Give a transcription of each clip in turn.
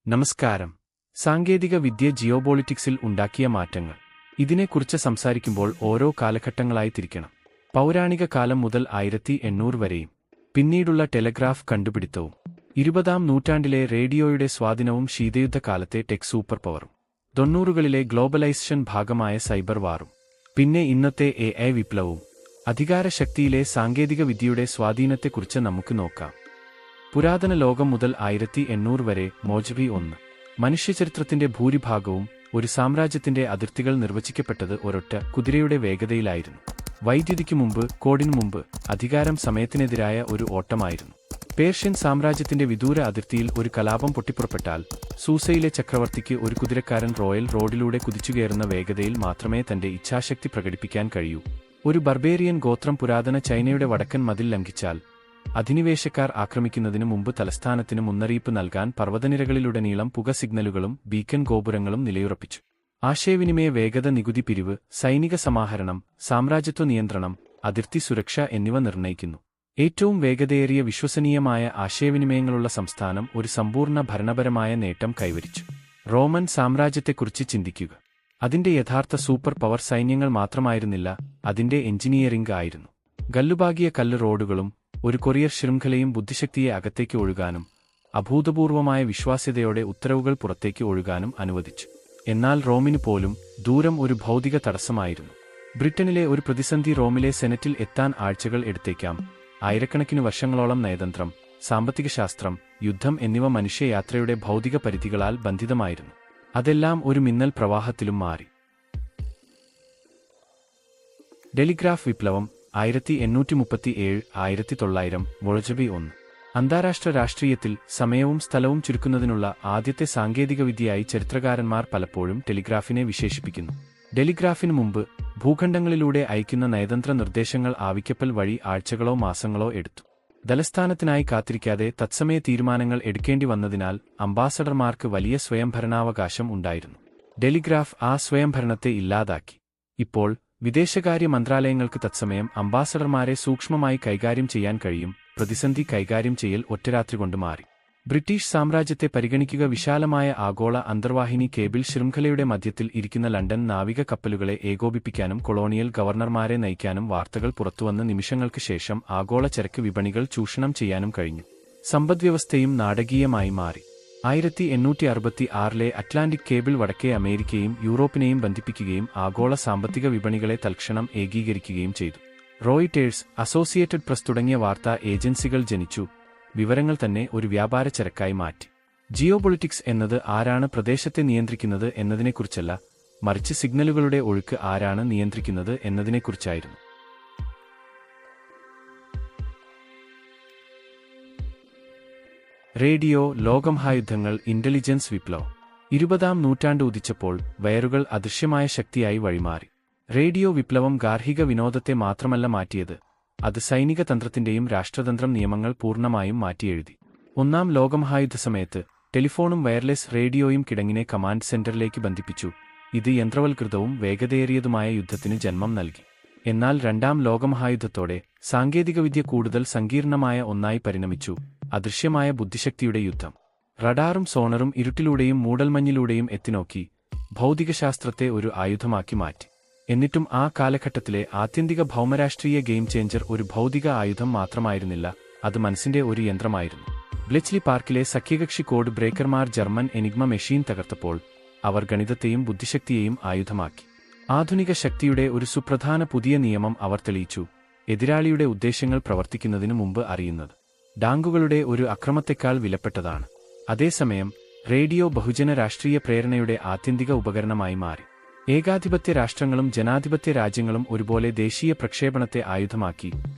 നമസ്കാരം. സാങ്കേതിക വിദ്യ ജിയോപൊളിറ്റിക്സിൽ ഉണ്ടാക്കിയ മാറ്റങ്ങൾ. ഇതിനെക്കുറിച്ച് സംസാരിക്കുമ്പോൾ ഓരോ കാലഘട്ടങ്ങളായി തിരിക്കണം. പൗരാണിക കാലം മുതൽ 1800 വരെയും പിന്നീടുള്ള ടെലഗ്രാഫ് കണ്ടുപിടുത്തവും 20-ാം നൂറ്റാണ്ടിലെ റേഡിയോയുടെ സ്വാധീനവും ശീതയുദ്ധ കാലത്തെ ടെക് സൂപ്പർ പവറും 90കളിലെ ഗ്ലോബലൈസേഷൻ ഭാഗമായ സൈബർ വാറും പിന്നെ ഇന്നത്തെ AI വിപ്ലവവും അധികാരശക്തിയിലെ സാങ്കേതിക വിദ്യയുടെ സ്വാധീനത്തെക്കുറിച്ച് നമുക്ക് നോക്കാം. പുരാതന ലോകം മുതൽ 1800 വരെ മോജബി 1. മനുഷ്യചരിത്രത്തിന്റെ ഭൂരിഭാഗവും ഒരു സാമ്രാജ്യത്തിന്റെ അതിർത്തികൾ നിർവചിക്കപ്പെട്ടത് ഒരൊറ്റ കുതിരയുടെ വേഗതയിലായിരുന്നു. വൈദ്യുതിക്കു മുമ്പ്, കോഡിനു മുമ്പ്, അധികാരം സമയത്തിനെതിരായ ഒരു ഓട്ടമായിരുന്നു. പേർഷ്യൻ സാമ്രാജ്യത്തിന്റെ വിദൂര അതിർത്തിയിൽ ഒരു കലാപം പൊട്ടിപ്പുറപ്പെട്ടാൽ സൂസയിലെ ചക്രവർത്തിക്ക് ഒരു കുതിരക്കാരൻ റോയൽ റോഡിലൂടെ കുതിച്ചുകയറുന്ന വേഗതയിൽ മാത്രമേ തന്റെ ഇച്ഛാശക്തി പ്രകടിപ്പിക്കാൻ കഴിയൂ. ഒരു ബർബേറിയൻ ഗോത്രം പുരാതന ചൈനയുടെ വടക്കൻ മതിൽ ലംഘിച്ചാൽ അധിനിവേശക്കാർ ആക്രമിക്കുന്നതിനു മുമ്പ് തലസ്ഥാനത്തിന് മുന്നറിയിപ്പ് നൽകാൻ പർവ്വതനിരകളിലുടനീളം പുക സിഗ്നലുകളും ബീക്കൺ ഗോപുരങ്ങളും നിലയുറപ്പിച്ചു. ആശയവിനിമയ വേഗത, നികുതി പിരിവ്, സൈനിക സമാഹരണം, സാമ്രാജ്യത്വ നിയന്ത്രണം, അതിർത്തി സുരക്ഷ എന്നിവ നിർണ്ണയിക്കുന്നു. ഏറ്റവും വേഗതയേറിയ വിശ്വസനീയമായ ആശയവിനിമയങ്ങളുള്ള സംസ്ഥാനം ഒരു സമ്പൂർണ്ണ ഭരണപരമായ നേട്ടം കൈവരിച്ചു. റോമൻ സാമ്രാജ്യത്തെക്കുറിച്ച് ചിന്തിക്കുക. അതിന്റെ യഥാർത്ഥ സൂപ്പർ പവർ സൈന്യങ്ങൾ മാത്രമായിരുന്നില്ല, അതിന്റെ എഞ്ചിനീയറിംഗ് ആയിരുന്നു. ഗല്ലുപാകിയ കല്ല് റോഡുകളും ഒരു കൊറിയർ ശൃംഖലയും ബുദ്ധിശക്തിയെ അകത്തേക്ക് ഒഴുകാനും അഭൂതപൂർവമായ വിശ്വാസ്യതയോടെ ഉത്തരവുകൾ പുറത്തേക്ക് ഒഴുകാനും അനുവദിച്ചു. എന്നാൽ റോമിന് പോലും ദൂരം ഒരു ഭൗതിക തടസ്സമായിരുന്നു. ബ്രിട്ടനിലെ ഒരു പ്രതിസന്ധി റോമിലെ സെനറ്റിൽ എത്താൻ ആഴ്ചകൾ എടുത്തേക്കാം. ആയിരക്കണക്കിന് വർഷങ്ങളോളം നയതന്ത്രം, സാമ്പത്തികശാസ്ത്രം, യുദ്ധം എന്നിവ മനുഷ്യയാത്രയുടെ ഭൗതിക പരിധികളാൽ ബന്ധിതമായിരുന്നു. അതെല്ലാം ഒരു മിന്നൽ പ്രവാഹത്തിലും മാറി. ടെലിഗ്രാഫ് വിപ്ലവം 1837-1900. മോജബി 1. അന്താരാഷ്ട്ര രാഷ്ട്രീയത്തിൽ സമയവും സ്ഥലവും ചുരുക്കുന്നതിനുള്ള ആദ്യത്തെ സാങ്കേതികവിദ്യയായി ചരിത്രകാരന്മാർ പലപ്പോഴും ടെലിഗ്രാഫിനെ വിശേഷിപ്പിക്കുന്നു. ടെലിഗ്രാഫിനു മുമ്പ് ഭൂഖണ്ഡങ്ങളിലൂടെ അയക്കുന്ന നയതന്ത്ര നിർദ്ദേശങ്ങൾ ആവിക്കപ്പൽ വഴി ആഴ്ചകളോ മാസങ്ങളോ എടുത്തു. തലസ്ഥാനത്തിനായി കാത്തിരിക്കാതെ തത്സമയ തീരുമാനങ്ങൾ എടുക്കേണ്ടി വന്നതിനാൽ അംബാസഡർമാർക്ക് വലിയ സ്വയംഭരണാവകാശം ഉണ്ടായിരുന്നു. ടെലിഗ്രാഫ് ആ സ്വയംഭരണത്തെ ഇല്ലാതാക്കി. ഇപ്പോൾ വിദേശകാര്യ മന്ത്രാലയങ്ങൾക്ക് തത്സമയം അംബാസഡർമാരെ സൂക്ഷ്മമായി കൈകാര്യം ചെയ്യാൻ കഴിയും. പ്രതിസന്ധി കൈകാര്യം ചെയ്യൽ ഒറ്റരാത്രി കൊണ്ട് മാറി. ബ്രിട്ടീഷ് സാമ്രാജ്യത്തെ പരിഗണിക്കുക. വിശാലമായ ആഗോള അന്തർവാഹിനി കേബിൾ ശൃംഖലയുടെ മധ്യത്തിൽ ഇരിക്കുന്ന ലണ്ടൻ നാവിക കപ്പലുകളെ ഏകോപിപ്പിക്കാനും കൊളോണിയൽ ഗവർണർമാരെ നയിക്കാനും വാർത്തകൾ പുറത്തുവന്ന നിമിഷങ്ങൾക്ക് ശേഷം ആഗോള ചരക്ക് വിപണികൾ ചൂഷണം ചെയ്യാനും കഴിഞ്ഞു. സമ്പദ്വ്യവസ്ഥയും നാടകീയമായി മാറി. 1866-ലെ അറ്റ്ലാന്റിക് കേബിൾ വടക്കേ അമേരിക്കയും യൂറോപ്പിനെയും ബന്ധിപ്പിക്കുകയും ആഗോള സാമ്പത്തിക വിപണികളെ തൽക്ഷണം ഏകീകരിക്കുകയും ചെയ്തു. റോയിട്ടേഴ്സ്, അസോസിയേറ്റഡ് പ്രസ് തുടങ്ങിയ വാർത്താ ഏജൻസികൾ ജനിച്ചു. വിവരങ്ങൾ തന്നെ ഒരു വ്യാപാര ചരക്കായി മാറ്റി. ജിയോപൊളിറ്റിക്സ് എന്നത് ആരാണ് പ്രദേശത്തെ നിയന്ത്രിക്കുന്നത് എന്നതിനെക്കുറിച്ചല്ല, മറിച്ച് സിഗ്നലുകളുടെ ഒഴുക്ക് ആരാണ് നിയന്ത്രിക്കുന്നത് എന്നതിനെക്കുറിച്ചായിരുന്നു. റേഡിയോ, ലോകമഹായുദ്ധങ്ങൾ, ഇന്റലിജൻസ് വിപ്ലവം. 20-ാം നൂറ്റാണ്ട് ഉദിച്ചപ്പോൾ വയറുകൾ അദൃശ്യമായ ശക്തിയായി വഴിമാറി. റേഡിയോ വിപ്ലവം ഗാർഹിക വിനോദത്തെ മാത്രമല്ല മാറ്റിയത്, അത് സൈനിക തന്ത്രത്തിന്റെയും രാഷ്ട്രതന്ത്രം നിയമങ്ങൾ പൂർണ്ണമായും മാറ്റിയെഴുതി. 1-ാം ലോകമഹായുദ്ധ സമയത്ത് ടെലിഫോണും വയർലെസ് റേഡിയോയും കിടങ്ങിനെ കമാൻഡ് സെന്ററിലേക്ക് ബന്ധിപ്പിച്ചു. ഇത് യന്ത്രവൽകൃതവും വേഗതയേറിയതുമായ യുദ്ധത്തിന് ജന്മം നൽകി. എന്നാൽ 2-ാം ലോകമഹായുദ്ധത്തോടെ സാങ്കേതികവിദ്യ കൂടുതൽ സങ്കീർണമായ ഒന്നായി പരിണമിച്ചു. അദൃശ്യമായ ബുദ്ധിശക്തിയുടെ യുദ്ധം. റഡാറും സോണറും ഇരുട്ടിലൂടെയും മൂടൽമഞ്ഞിലൂടെയും എത്തിനോക്കി ഭൗതികശാസ്ത്രത്തെ ഒരു ആയുധമാക്കി മാറ്റി. എന്നിട്ടും ആ കാലഘട്ടത്തിലെ ആത്യന്തിക ഭൗമരാഷ്ട്രീയ ഗെയിം ചേഞ്ചർ ഒരു ഭൗതിക ആയുധം മാത്രമായിരുന്നില്ല, അത് മനസ്സിന്റെ ഒരു യന്ത്രമായിരുന്നു. ബ്ലെച്ച്ലി പാർക്കിലെ സഖ്യകക്ഷി കോഡ് ബ്രേക്കർമാർ ജർമ്മൻ എനിഗ്മ മെഷീൻ തകർത്തപ്പോൾ അവർ ഗണിതത്തെയും ബുദ്ധിശക്തിയെയും ആയുധമാക്കി. ആധുനിക ശക്തിയുടെ ഒരു സുപ്രധാന പുതിയ നിയമം അവർ തെളിയിച്ചു: എതിരാളിയുടെ ഉദ്ദേശ്യങ്ങൾ പ്രവർത്തിക്കുന്നതിനു മുമ്പ് അറിയുന്നത് ടാങ്കുകളുടെ ഒരു അക്രമത്തെക്കാൾ വിലപ്പെട്ടതാണ്. അതേസമയം റേഡിയോ ബഹുജന രാഷ്ട്രീയ പ്രേരണയുടെ ആത്യന്തിക ഉപകരണമായി മാറി. ഏകാധിപത്യ രാഷ്ട്രങ്ങളും ജനാധിപത്യ രാജ്യങ്ങളും ഒരുപോലെ ദേശീയ പ്രക്ഷേപണത്തെ ആയുധമാക്കി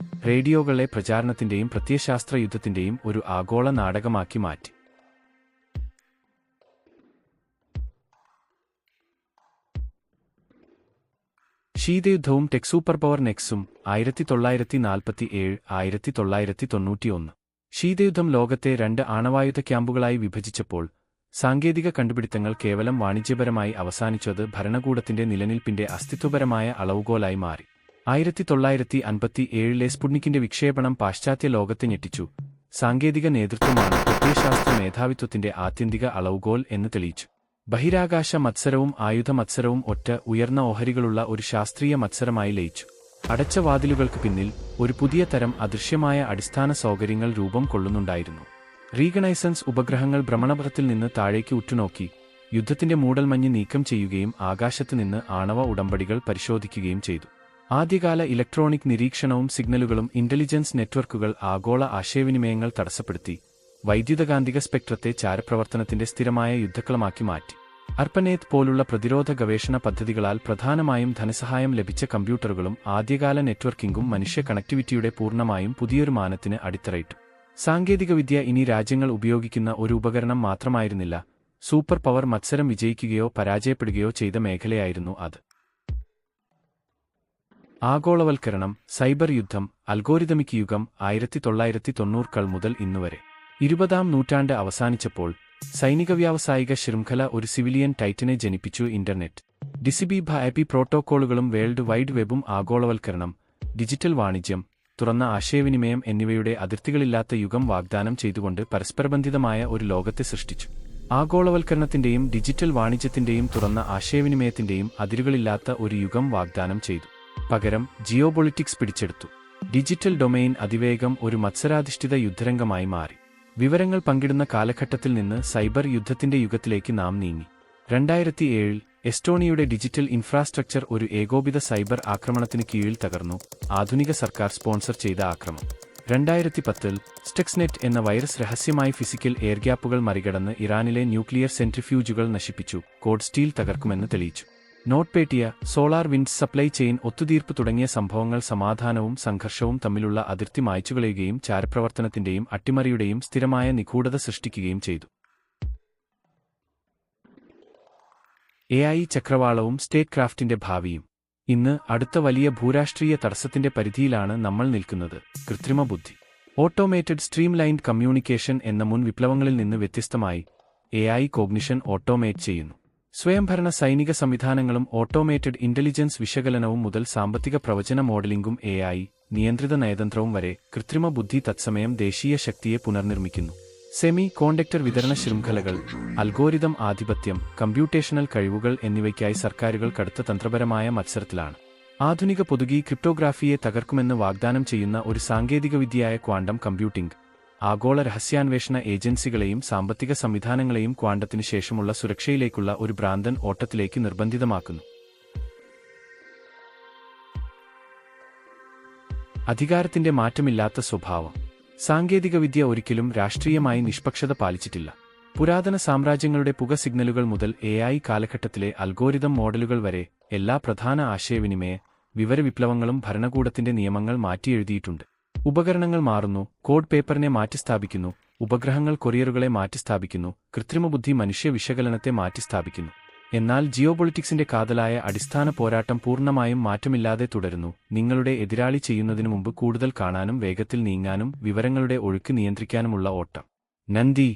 റേഡിയോകളെ പ്രചാരണത്തിന്റെയും പ്രത്യയശാസ്ത്ര യുദ്ധത്തിന്റെയും ഒരു ആഗോള നാടകമാക്കി മാറ്റി. ശീതയുദ്ധവും ടെക് സൂപ്പർ പവർ നെക്സും 1947-1991. ശീതയുദ്ധം ലോകത്തെ 2 ആണവായുധ ക്യാമ്പുകളായി വിഭജിച്ചപ്പോൾ സാങ്കേതിക കണ്ടുപിടുത്തങ്ങൾ കേവലം വാണിജ്യപരമായി അവസാനിച്ചത് ഭരണകൂടത്തിന്റെ നിലനിൽപ്പിന്റെ അസ്തിത്വപരമായ അളവുകോലായി മാറി. 1957-ലെ സ്പുട്നിക്കിന്റെ വിക്ഷേപണം പാശ്ചാത്യ ലോകത്തെ ഞെട്ടിച്ചു. സാങ്കേതിക നേതൃത്വമാണ് പ്രത്യയശാസ്ത്ര മേധാവിത്വത്തിന്റെ ആത്യന്തിക അളവുകോൽ എന്ന് തെളിയിച്ചു. ബഹിരാകാശ മത്സരവും ആയുധ മത്സരവും ഒറ്റ ഉയർന്ന ഓഹരികളുള്ള ഒരു ശാസ്ത്രീയ മത്സരമായി ലയിച്ചു. അടച്ച വാതിലുകൾക്ക് പിന്നിൽ ഒരു പുതിയ തരം അദൃശ്യമായ അടിസ്ഥാന സൗകര്യങ്ങൾ രൂപം കൊള്ളുന്നുണ്ടായിരുന്നു. റീകണൈസൻസ് ഉപഗ്രഹങ്ങൾ ഭ്രമണപഥത്തിൽ നിന്ന് താഴേക്ക് ഉറ്റുനോക്കി യുദ്ധത്തിന്റെ മൂടൽമഞ്ഞ് നീക്കം ചെയ്യുകയും ആകാശത്ത് നിന്ന് ആണവ ഉടമ്പടികൾ പരിശോധിക്കുകയും ചെയ്തു. ആദ്യകാല ഇലക്ട്രോണിക് നിരീക്ഷണവും സിഗ്നലുകളും ഇന്റലിജൻസ് നെറ്റ്വർക്കുകൾ ആഗോള ആശയവിനിമയങ്ങൾ തടസ്സപ്പെടുത്തി വൈദ്യുതകാന്തിക സ്പെക്ട്രത്തെ ചാരപ്രവർത്തനത്തിന്റെ സ്ഥിരമായ യുദ്ധക്കളമാക്കി മാറ്റി. അർപ്പനേത് പോലുള്ള പ്രതിരോധ ഗവേഷണ പദ്ധതികളാൽ പ്രധാനമായും ധനസഹായം ലഭിച്ച കമ്പ്യൂട്ടറുകളും ആദ്യകാല നെറ്റ്വർക്കിംഗും മനുഷ്യ കണക്ടിവിറ്റിയുടെ പൂർണ്ണമായും പുതിയൊരു മാനത്തിന് അടിത്തറയിട്ടു. സാങ്കേതികവിദ്യ ഇനി രാജ്യങ്ങൾ ഉപയോഗിക്കുന്ന ഒരു ഉപകരണം മാത്രമായിരുന്നില്ല, സൂപ്പർ പവർ മത്സരം വിജയിക്കുകയോ പരാജയപ്പെടുകയോ ചെയ്ത മേഖലയായിരുന്നു അത്. ആഗോളവൽക്കരണം, സൈബർ യുദ്ധം, അൽഗോരിതമിക് യുഗം 1990കൾ മുതൽ ഇന്നുവരെ. 20ാം നൂറ്റാണ്ട് അവസാനിച്ചപ്പോൾ സൈനിക വ്യാവസായിക ശൃംഖല ഒരു സിവിലിയൻ ടൈറ്റനെ ജനിപ്പിച്ചു. ഇന്റർനെറ്റ്, ഡിസിബി പ്രോട്ടോക്കോളുകളും വേൾഡ് വൈഡ് വെബും ആഗോളവൽക്കരണം, ഡിജിറ്റൽ വാണിജ്യം, തുറന്ന ആശയവിനിമയം എന്നിവയുടെ അതിർത്തികളില്ലാത്ത യുഗം വാഗ്ദാനം ചെയ്തുകൊണ്ട് പരസ്പരബന്ധിതമായ ഒരു ലോകത്തെ സൃഷ്ടിച്ചു. ആഗോളവൽക്കരണത്തിന്റെയും ഡിജിറ്റൽ വാണിജ്യത്തിന്റെയും തുറന്ന ആശയവിനിമയത്തിന്റെയും അതിരുകളില്ലാത്ത ഒരു യുഗം വാഗ്ദാനം ചെയ്തു. പകരം ജിയോപൊളിറ്റിക്സ് പിടിച്ചെടുത്തു. ഡിജിറ്റൽ ഡൊമെയിൻ അതിവേഗം ഒരു മത്സരാധിഷ്ഠിത യുദ്ധരംഗമായി മാറി. വിവരങ്ങൾ പങ്കിടുന്ന കാലഘട്ടത്തിൽ നിന്ന് സൈബർ യുദ്ധത്തിന്റെ യുഗത്തിലേക്ക് നാം നീങ്ങി. 2007 എസ്റ്റോണിയയുടെ ഡിജിറ്റൽ ഇൻഫ്രാസ്ട്രക്ചർ ഒരു ഏകോപിത സൈബർ ആക്രമണത്തിന് കീഴിൽ തകർന്നു. ആധുനിക സർക്കാർ സ്പോൺസർ ചെയ്ത ആക്രമണം. 2010 സ്റ്റക്സ്നെറ്റ് എന്ന വൈറസ് രഹസ്യമായി ഫിസിക്കൽ എയർഗ്യാപ്പുകൾ മറികടന്ന് ഇറാനിലെ ന്യൂക്ലിയർ സെൻട്രിഫ്യൂജുകൾ നശിപ്പിച്ചു. കോഡ് സ്റ്റീൽ തകർക്കുമെന്ന് തെളിയിച്ചു. നോട്ട്പേറ്റിയ, സോളാർ വിൻഡ് സപ്ലൈ ചെയിൻ ഒത്തുതീർപ്പ് തുടങ്ങിയ സംഭവങ്ങൾ സമാധാനവും സംഘർഷവും തമ്മിലുള്ള അതിർത്തി മായ്ച്ചുകളയുകയും ചാരപ്രവർത്തനത്തിന്റെയും അട്ടിമറിയുടെയും സ്ഥിരമായ നിഗൂഢത സൃഷ്ടിക്കുകയും ചെയ്തു. AI ചക്രവാളവും സ്റ്റേറ്റ് ക്രാഫ്റ്റിന്റെ ഭാവിയും. ഇന്ന് അടുത്ത വലിയ ഭൂരാഷ്ട്രീയ തടസ്സത്തിന്റെ പരിധിയിലാണ് നമ്മൾ നിൽക്കുന്നത്: കൃത്രിമ ബുദ്ധി. ഓട്ടോമേറ്റഡ് സ്ട്രീംലൈൻഡ് കമ്മ്യൂണിക്കേഷൻ എന്ന മുൻ വിപ്ലവങ്ങളിൽ നിന്ന് വ്യത്യസ്തമായി AI കോഗ്നിഷൻ ഓട്ടോമേറ്റ് ചെയ്യുന്നു. സ്വയംഭരണ സൈനിക സംവിധാനങ്ങളും ഓട്ടോമേറ്റഡ് ഇന്റലിജൻസ് വിശകലനവും മുതൽ സാമ്പത്തിക പ്രവചന മോഡലിംഗും AI നിയന്ത്രിത നയതന്ത്രവും വരെ കൃത്രിമ ബുദ്ധി തത്സമയം ദേശീയ ശക്തിയെ പുനർനിർമ്മിക്കുന്നു. സെമി കോണ്ടക്ടർ വിതരണ ശൃംഖലകൾ, അൽഗോരിതം ആധിപത്യം, കമ്പ്യൂട്ടേഷണൽ കഴിവുകൾ എന്നിവയ്ക്കായി സർക്കാരുകൾ കടുത്ത തന്ത്രപരമായ മത്സരത്തിലാണ്. ആധുനിക പൊതുകി ക്രിപ്റ്റോഗ്രാഫിയെ തകർക്കുമെന്ന് വാഗ്ദാനം ചെയ്യുന്ന ഒരു സാങ്കേതികവിദ്യയായ ക്വാണ്ടം കമ്പ്യൂട്ടിംഗ് ആഗോള രഹസ്യാന്വേഷണ ഏജൻസികളെയും സാമ്പത്തിക സംവിധാനങ്ങളെയും ക്വാണ്ടത്തിനു ശേഷമുള്ള സുരക്ഷയിലേക്കുള്ള ഒരു ഭ്രാന്തൻ ഓട്ടത്തിലേക്ക് നിർബന്ധിതമാക്കുന്നു. അധികാരത്തിന്റെ മാറ്റമില്ലാത്ത സ്വഭാവം. സാങ്കേതികവിദ്യ ഒരിക്കലും രാഷ്ട്രീയമായി നിഷ്പക്ഷത പാലിച്ചിട്ടില്ല. പുരാതന സാമ്രാജ്യങ്ങളുടെ പുക സിഗ്നലുകൾ മുതൽ AI കാലഘട്ടത്തിലെ അൽഗോരിതം മോഡലുകൾ വരെ എല്ലാ പ്രധാന ആശയവിനിമയ വിവരവിപ്ലവങ്ങളും ഭരണകൂടത്തിന്റെ നിയമങ്ങൾ മാറ്റിയെഴുതിയിട്ടുണ്ട്. ഉപകരണങ്ങൾ മാറുന്നു, കോഡ് പേപ്പറിനെ മാറ്റിസ്ഥാപിക്കുന്നു, ഉപഗ്രഹങ്ങൾ കൊറിയറുകളെ മാറ്റിസ്ഥാപിക്കുന്നു, കൃത്രിമബുദ്ധി മനുഷ്യ വിശകലനത്തെ മാറ്റിസ്ഥാപിക്കുന്നു. എന്നാൽ ജിയോപൊളിറ്റിക്സിന്റെ കാതലായ അടിസ്ഥാന പോരാട്ടം പൂർണ്ണമായും മാറ്റമില്ലാതെ തുടരുന്നു. നിങ്ങളുടെ എതിരാളി ചെയ്യുന്നതിനു മുമ്പ് കൂടുതൽ കാണാനും വേഗത്തിൽ നീങ്ങാനും വിവരങ്ങളുടെ ഒഴുക്ക് നിയന്ത്രിക്കാനുമുള്ള ഓട്ടം. നന്ദി.